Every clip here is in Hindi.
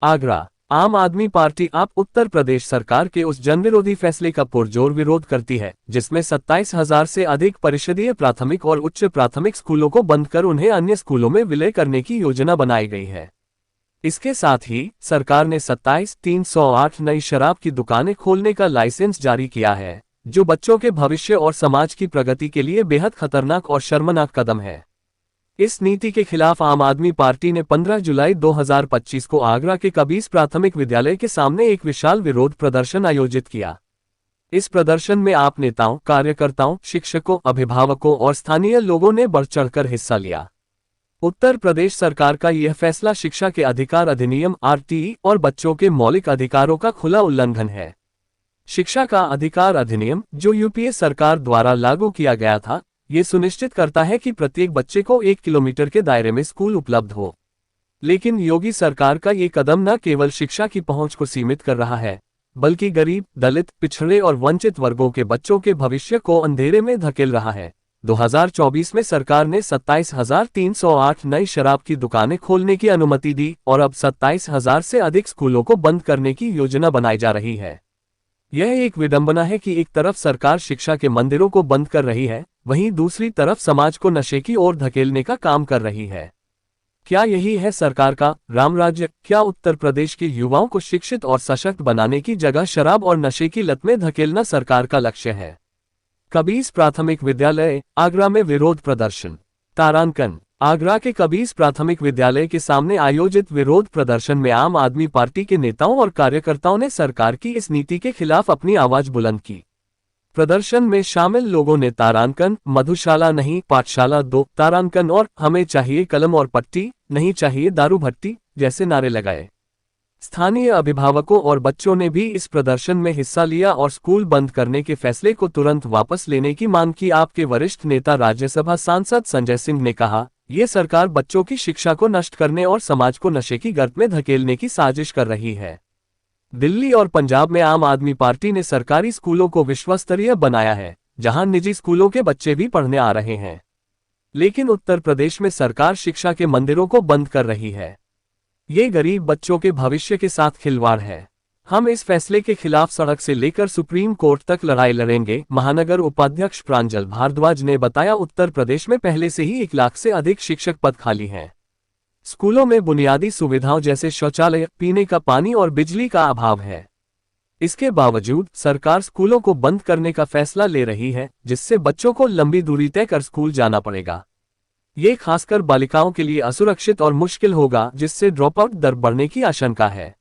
आगरा। आम आदमी पार्टी आप उत्तर प्रदेश सरकार के उस जनविरोधी फैसले का पुरजोर विरोध करती है जिसमें 27,000 से अधिक परिषदीय प्राथमिक और उच्च प्राथमिक स्कूलों को बंद कर उन्हें अन्य स्कूलों में विलय करने की योजना बनाई गई है। इसके साथ ही सरकार ने 27,308 नई शराब की दुकानें खोलने का लाइसेंस जारी किया है, जो बच्चों के भविष्य और समाज की प्रगति के लिए बेहद खतरनाक और शर्मनाक कदम है। इस नीति के खिलाफ आम आदमी पार्टी ने 15 जुलाई 2025 को आगरा के कबीस प्राथमिक विद्यालय के सामने एक विशाल विरोध प्रदर्शन आयोजित किया। इस प्रदर्शन में आप नेताओं, कार्यकर्ताओं, शिक्षकों, अभिभावकों और स्थानीय लोगों ने बढ़ चढ़कर हिस्सा लिया। उत्तर प्रदेश सरकार का यह फैसला शिक्षा के अधिकार अधिनियम (RTE) और बच्चों के मौलिक अधिकारों का खुला उल्लंघन है। शिक्षा का अधिकार अधिनियम, जो यूपीए सरकार द्वारा लागू किया गया था, ये सुनिश्चित करता है कि प्रत्येक बच्चे को 1 किलोमीटर के दायरे में स्कूल उपलब्ध हो। लेकिन योगी सरकार का ये कदम न केवल शिक्षा की पहुंच को सीमित कर रहा है, बल्कि गरीब, दलित, पिछड़े और वंचित वर्गों के बच्चों के भविष्य को अंधेरे में धकेल रहा है। 2024 में सरकार ने 27,308 नई शराब की दुकानें खोलने की अनुमति दी और अब 27,000 से अधिक स्कूलों को बंद करने की योजना बनाई जा रही है। यह एक विडंबना है कि एक तरफ सरकार शिक्षा के मंदिरों को बंद कर रही है, वहीं दूसरी तरफ समाज को नशे की ओर धकेलने का काम कर रही है। क्या यही है सरकार का रामराज्य? क्या उत्तर प्रदेश के युवाओं को शिक्षित और सशक्त बनाने की जगह शराब और नशे की लत में धकेलना सरकार का लक्ष्य है? कबीस प्राथमिक विद्यालय, आगरा में विरोध प्रदर्शन। तारांकन। आगरा के कबीस प्राथमिक विद्यालय के सामने आयोजित विरोध प्रदर्शन में आम आदमी पार्टी के नेताओं और कार्यकर्ताओं ने सरकार की इस नीति के खिलाफ अपनी आवाज बुलंद की। प्रदर्शन में शामिल लोगों ने तारांकन, मधुशाला नहीं पाठशाला दो, तारांकन और हमें चाहिए कलम और पट्टी, नहीं चाहिए दारू भट्टी जैसे नारे लगाए। स्थानीय अभिभावकों और बच्चों ने भी इस प्रदर्शन में हिस्सा लिया और स्कूल बंद करने के फैसले को तुरंत वापस लेने की मांग की। आपके वरिष्ठ नेता राज्यसभा सांसद संजय सिंह ने कहा, ये सरकार बच्चों की शिक्षा को नष्ट करने और समाज को नशे की गर्त में धकेलने की साजिश कर रही है। दिल्ली और पंजाब में आम आदमी पार्टी ने सरकारी स्कूलों को विश्वस्तरीय बनाया है, जहां निजी स्कूलों के बच्चे भी पढ़ने आ रहे हैं। लेकिन उत्तर प्रदेश में सरकार शिक्षा के मंदिरों को बंद कर रही है। ये गरीब बच्चों के भविष्य के साथ खिलवाड़ है। हम इस फैसले के खिलाफ सड़क से लेकर सुप्रीम कोर्ट तक लड़ाई लड़ेंगे, महानगर उपाध्यक्ष प्रांजल भारद्वाज ने बताया। उत्तर प्रदेश में पहले से ही 1 लाख से अधिक शिक्षक पद खाली हैं। स्कूलों में बुनियादी सुविधाओं जैसे शौचालय, पीने का पानी और बिजली का अभाव है। इसके बावजूद सरकार स्कूलों को बंद करने का फैसला ले रही है, जिससे बच्चों को लंबी दूरी तय कर स्कूल जाना पड़ेगा। ये खासकर बालिकाओं के लिए असुरक्षित और मुश्किल होगा, जिससे ड्रॉप आउट दर बढ़ने की आशंका है।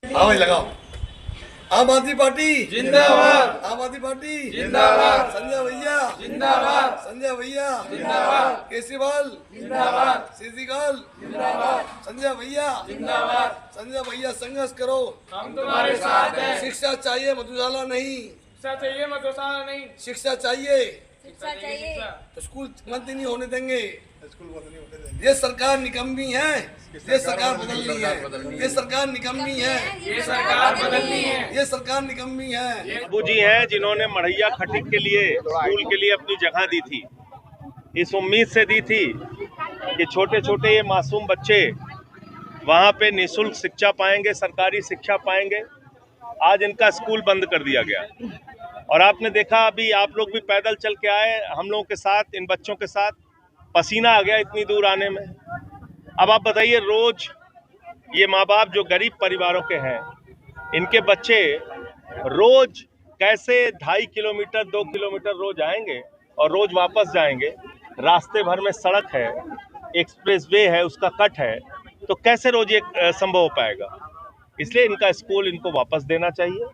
आम आदमी पार्टी जिंदाबाद, आम आदमी पार्टी जिंदाबाद, संजय भैया जिंदाबाद, संजय भैया जिंदाबाद, केसीवाल जिंदाबाद, सीसीगाल जिंदाबाद, संजय भैया जिंदाबाद, संजय भैया संघर्ष करो, हम तुम्हारे साथ हैं। शिक्षा चाहिए मधुशाला नहीं, शिक्षा चाहिए मधुशाला नहीं, शिक्षा चाहिए, शिक्षा चाहिए। तो स्कूल बंद नहीं होने देंगे, स्कूल बंद नहीं होने देंगे। ये सरकार निकम्मी है, ये सरकार बदलनी है, ये सरकार निकम्मी है, ये सरकार बदलनी है, ये सरकार निकम्मी है। बाबू जी हैं जिन्होंने मढ़ैया खटीक के लिए स्कूल के लिए अपनी जगह दी थी। इस उम्मीद से दी थी कि छोटे छोटे ये मासूम बच्चे वहाँ पे निःशुल्क शिक्षा पाएंगे, सरकारी शिक्षा पाएंगे। आज इनका स्कूल बंद कर दिया गया और आपने देखा, अभी आप लोग भी पैदल चल के आए हम लोगों के साथ, इन बच्चों के साथ। पसीना आ गया इतनी दूर आने में। अब आप बताइए, रोज ये माँ बाप जो गरीब परिवारों के हैं, इनके बच्चे रोज कैसे 2.5 किलोमीटर 2 किलोमीटर रोज आएंगे और रोज वापस जाएंगे। रास्ते भर में सड़क है, एक्सप्रेसवे है, उसका कट है, तो कैसे रोज ये संभव हो पाएगा? इसलिए इनका स्कूल इनको वापस देना चाहिए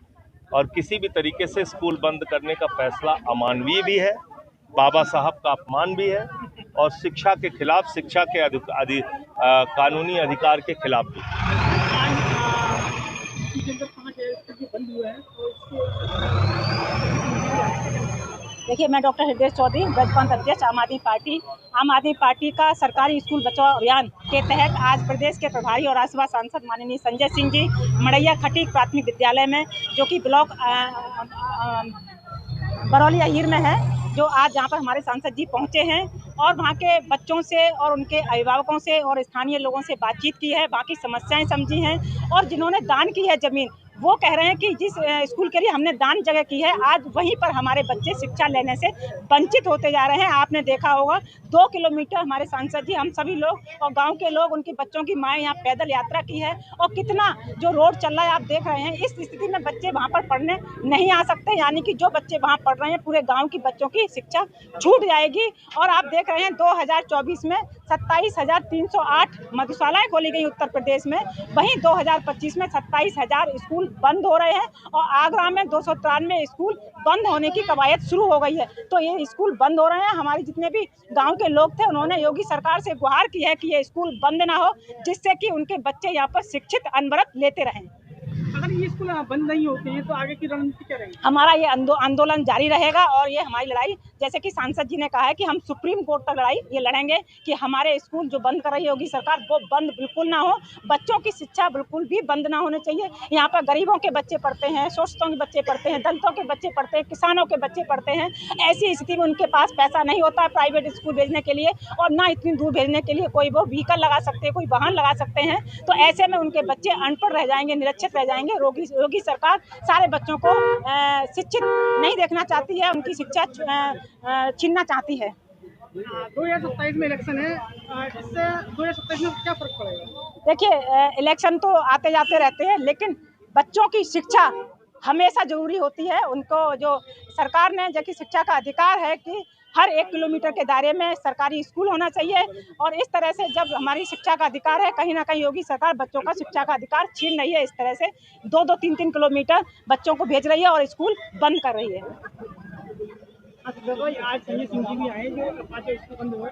और किसी भी तरीके से स्कूल बंद करने का फैसला अमानवीय भी है, बाबा साहब का अपमान भी है और शिक्षा के खिलाफ, शिक्षा के कानूनी अधिकार के खिलाफ भी। देखिए, मैं डॉक्टर हृदय चौधरी, ब्रज पंथ अध्यक्ष, आम आदमी पार्टी का सरकारी स्कूल बचाओ अभियान के तहत आज प्रदेश के प्रभारी और राज्यसभा सांसद माननीय संजय सिंह जी मढ़ैया खटीक प्राथमिक विद्यालय में, जो कि ब्लॉक बरौली अहीर में है, जो आज जहां पर हमारे सांसद जी पहुंचे हैं और वहाँ के बच्चों से और उनके अभिभावकों से और स्थानीय लोगों से बातचीत की है, बाकी समस्याएं समझी हैं। और जिन्होंने दान की है ज़मीन, वो कह रहे हैं कि जिस स्कूल के लिए हमने दान जगह की है, आज वहीं पर हमारे बच्चे शिक्षा लेने से वंचित होते जा रहे हैं। आपने देखा होगा 2 किलोमीटर हमारे सांसद जी, हम सभी लोग और गांव के लोग, उनके बच्चों की माएँ यहाँ पैदल यात्रा की है और कितना जो रोड चल रहा है आप देख रहे हैं। इस स्थिति में बच्चे वहाँ पर पढ़ने नहीं आ सकते, यानी कि जो बच्चे वहाँ पढ़ रहे हैं पूरे गाँव की बच्चों की शिक्षा छूट जाएगी। और आप देख रहे हैं 2024 में 27,308 मधुशालाएँ खोली गई उत्तर प्रदेश में, वहीं 2025 में 27,000 स्कूल बंद हो रहे हैं और आगरा में 293 स्कूल बंद होने की कवायद शुरू हो गई है। तो ये स्कूल बंद हो रहे हैं। हमारे जितने भी गांव के लोग थे, उन्होंने योगी सरकार से गुहार की है कि ये स्कूल बंद ना हो, जिससे कि उनके बच्चे यहाँ पर शिक्षित अनवरत लेते रहें। अगर ये स्कूल बंद नहीं होते हैं तो आगे की रणनीति क्या रहेगी? हमारा ये आंदोलन जारी रहेगा और ये हमारी लड़ाई, जैसे कि सांसद जी ने कहा है कि हम सुप्रीम कोर्ट तक लड़ाई ये लड़ेंगे कि हमारे स्कूल जो बंद कर रही होगी सरकार, वो बंद बिल्कुल ना हो। बच्चों की शिक्षा बिल्कुल भी बंद ना होनी चाहिए। यहाँ पर गरीबों के बच्चे पढ़ते हैं, शोषितों के बच्चे पढ़ते हैं, दलितों के बच्चे पढ़ते हैं, किसानों के बच्चे पढ़ते हैं। ऐसी स्थिति में उनके पास पैसा नहीं होता है प्राइवेट स्कूल भेजने के लिए, और ना इतनी दूर भेजने के लिए कोई वो व्हीकल लगा सकते हैं, कोई वाहन लगा सकते हैं। तो ऐसे में उनके बच्चे अनपढ़ रह जाएंगे, निरक्षित रह जाएंगे। योगी सरकार सारे बच्चों को शिक्षित नहीं देखना चाहती है, उनकी शिक्षा छीनना चाहती है। 2027 में इलेक्शन है, इससे 2027 में क्या फर्क पड़ेगा? देखिए, इलेक्शन तो आते जाते रहते हैं, लेकिन बच्चों की शिक्षा हमेशा जरूरी होती है। उनको जो सरकार ने, जो कि शिक्षा का अधिकार है कि हर 1 किलोमीटर के दायरे में सरकारी स्कूल होना चाहिए, और इस तरह से जब हमारी शिक्षा का अधिकार है, कहीं ना कहीं योगी सरकार बच्चों का शिक्षा का अधिकार छीन रही है। इस तरह से 2-2, 3-3 किलोमीटर बच्चों को भेज रही है और स्कूल बंद कर रही है। आज संजय सिंह जी भी आए जो स्कूल बंद हुए,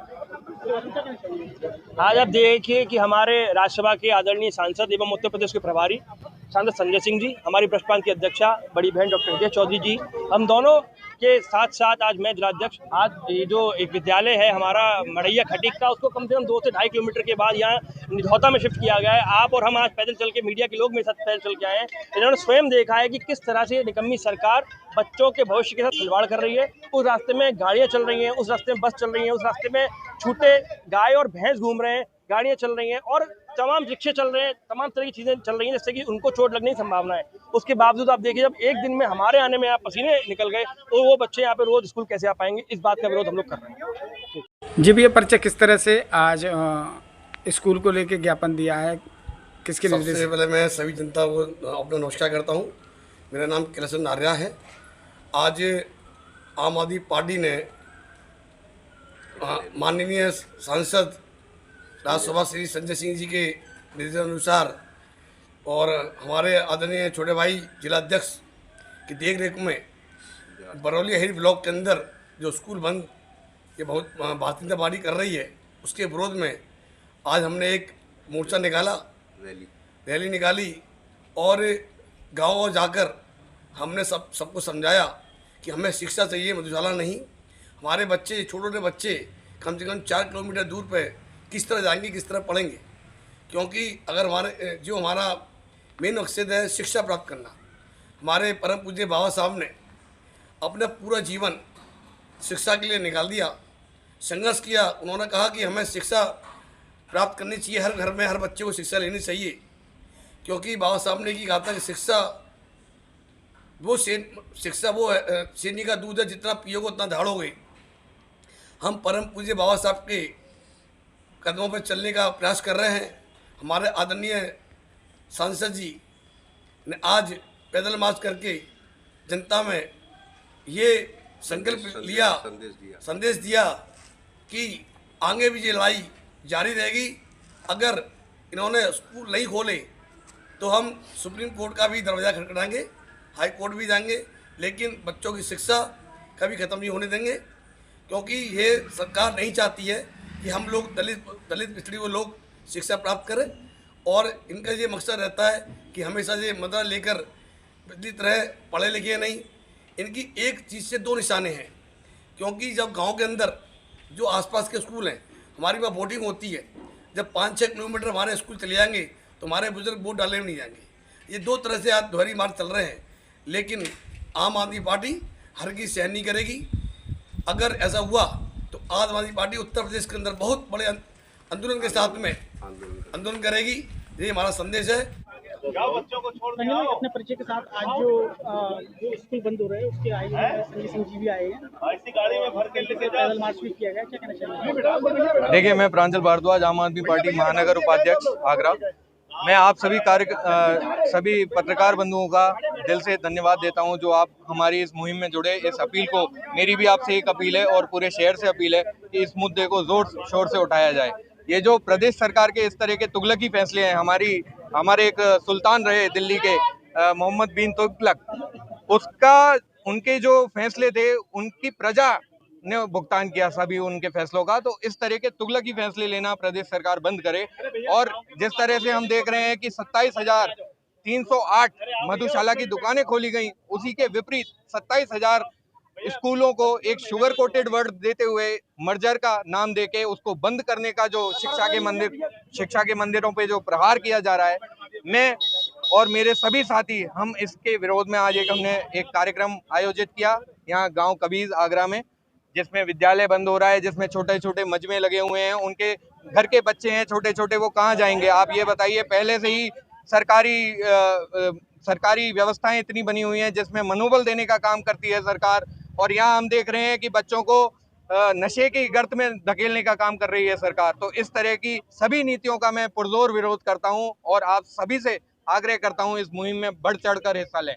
आज आप देखिए कि हमारे राज्यसभा के आदरणीय सांसद एवं उत्तर प्रदेश के प्रभारी सांसद संजय सिंह जी, हमारी प्रश्न की अध्यक्षा बड़ी बहन डॉक्टर हृदय चौधरी जी, हम दोनों के साथ साथ आज मैं जिलाध्यक्ष, आज ये जो एक विद्यालय है हमारा मड़ैया खटीक का, उसको कम से कम 2 से 2.5 किलोमीटर के बाद यहाँ निधौता में शिफ्ट किया गया है। आप और हम आज पैदल चल के, मीडिया के लोग मेरे साथ पैदल चल के आए हैं। इन्होंने स्वयं देखा है कि किस तरह से निकम्मी सरकार बच्चों के भविष्य के साथ खिलवाड़ कर रही है। उस रास्ते में गाड़ियाँ चल रही हैं, उस रास्ते में बस चल रही हैं, उस रास्ते में छूटे गाय और भैंस घूम रहे हैं, गाड़ियाँ चल रही हैं और तमाम रिक्शे चल रहे हैं, तमाम तरह की चीज़ें चल रही हैं, जिससे कि उनको चोट लगने की संभावना है। उसके बावजूद आप देखिए, जब एक दिन में हमारे आने में यहाँ पसीने निकल गए, तो वो बच्चे यहाँ पे रोज स्कूल कैसे आ पाएंगे? इस बात का विरोध हम लोग कर रहे हैं। जी भैया, पर्चा किस तरह से आज स्कूल को लेके ज्ञापन दिया है, किसके निर्देश? सबसे पहले मैं सभी जनता को अपना नमस्कार करता हूँ। मेरा नाम कैलाश आर्या है। आज आम आदमी पार्टी ने माननीय सांसद राज्यसभा श्री संजय सिंह जी के निर्देशानुसार और हमारे आदरणीय छोटे भाई जिलाध्यक्ष की देख रेख में बरौली हरी ब्लॉक के अंदर जो स्कूल बंद ये बहुत बातिंदाबाजी कर रही है, उसके विरोध में आज हमने एक मोर्चा निकाला, रैली निकाली और गाँव जाकर हमने सबको समझाया कि हमें शिक्षा चाहिए, मधुशाला नहीं। हमारे बच्चे, छोटे छोटे बच्चे कम से कम 4 किलोमीटर दूर पे किस तरह जाएंगे, किस तरह पढ़ेंगे? क्योंकि अगर हमारा मेन मकसद है शिक्षा प्राप्त करना। हमारे परम पूज्य बाबा साहब ने अपना पूरा जीवन शिक्षा के लिए निकाल दिया, संघर्ष किया। उन्होंने कहा कि हमें शिक्षा प्राप्त करनी चाहिए, हर घर में हर बच्चे को शिक्षा लेनी चाहिए, क्योंकि बाबा साहब ने कहा था कि शिक्षा वो सैनी का दूध है, जितना पियोगे उतना दहाड़ोगे। हम परम पूज्य बाबा साहब के कदमों पर चलने का प्रयास कर रहे हैं। हमारे आदरणीय सांसद जी ने आज पैदल मार्च करके जनता में ये संकल्प लिया, संदेश दिया कि आगे भी ये लड़ाई जारी रहेगी। अगर इन्होंने स्कूल नहीं खोले तो हम सुप्रीम कोर्ट का भी दरवाज़ा खटखटाएंगे, हाई कोर्ट भी जाएंगे, लेकिन बच्चों की शिक्षा कभी ख़त्म नहीं होने देंगे। क्योंकि ये सरकार नहीं चाहती है कि हम लोग दलित पिछड़ी हुए लोग शिक्षा प्राप्त करें, और इनका ये मकसद रहता है कि हमेशा ये मदद लेकर विदित रहे, पढ़े लिखे नहीं। इनकी एक चीज़ से 2 निशाने हैं। क्योंकि जब गांव के अंदर जो आसपास के स्कूल हैं, हमारी वहाँ वोटिंग होती है, जब 5-6 किलोमीटर हमारे स्कूल चले जाएंगे तो हमारे बुजुर्ग वोट डालने में नहीं जाएंगे। ये 2 तरह से आज दोहरी मार्ग चल रहे हैं, लेकिन आम आदमी पार्टी हर की सहन नहीं करेगी। अगर ऐसा हुआ तो आम आदमी पार्टी उत्तर प्रदेश के अंदर बहुत बड़े आंदोलन के साथ में आंदोलन करेगी। ये हमारा संदेश है। जाओ बच्चों को छोड़ संजय भाई, अपने परिचय के साथ आज जो स्कूल बंद हो रहे हैं उसके आए हैं, संजय सिंह जी भी आए हैं, ऐसी गाड़ी में भर के लेके जा। पैदल मार्च भी किया गया, क्या कहना चाहिए? देखिए, मैं प्रांजल भारद्वाज, आम आदमी पार्टी महानगर उपाध्यक्ष आगरा। मैं आप सभी पत्रकार बंधुओं का दिल से धन्यवाद देता हूं जो आप हमारी इस मुहिम में जुड़े। इस अपील को, मेरी भी आपसे एक अपील है और पूरे शहर से अपील है कि इस मुद्दे को जोर शोर से उठाया जाए। ये जो प्रदेश सरकार के इस तरह के तुगलकी फैसले हैं, हमारे एक सुल्तान रहे दिल्ली के मोहम्मद बिन तुगलक, उनके जो फैसले थे उनकी प्रजा ने भुगतान किया सभी उनके फैसलों का। तो इस तरह के तुगलकी फैसले लेना प्रदेश सरकार बंद करे। और जिस तरह से हम देख रहे हैं कि 27,308 मधुशाला की दुकानें खोली गई, उसी के विपरीत 27,000 स्कूलों को एक शुगर कोटेड वर्ड देते हुए मर्जर का नाम देके उसको बंद करने का जो शिक्षा के मंदिरों पे जो प्रहार किया जा रहा है, मैं और मेरे सभी साथी हम इसके विरोध में आज हमने एक कार्यक्रम आयोजित किया यहाँ गांव कबीज आगरा में, जिसमें विद्यालय बंद हो रहा है, जिसमें छोटे छोटे मजमे लगे हुए हैं। उनके घर के बच्चे हैं छोटे छोटे, वो कहाँ जाएंगे आप ये बताइए। पहले से ही सरकारी व्यवस्थाएं इतनी बनी हुई हैं जिसमें मनोबल देने का काम करती है सरकार, और यहाँ हम देख रहे हैं कि बच्चों को नशे की गर्त में धकेलने का काम कर रही है सरकार। तो इस तरह की सभी नीतियों का मैं पुरजोर विरोध करता हूँ और आप सभी से आग्रह करता हूँ इस मुहिम में बढ़ चढ़कर हिस्सा लें।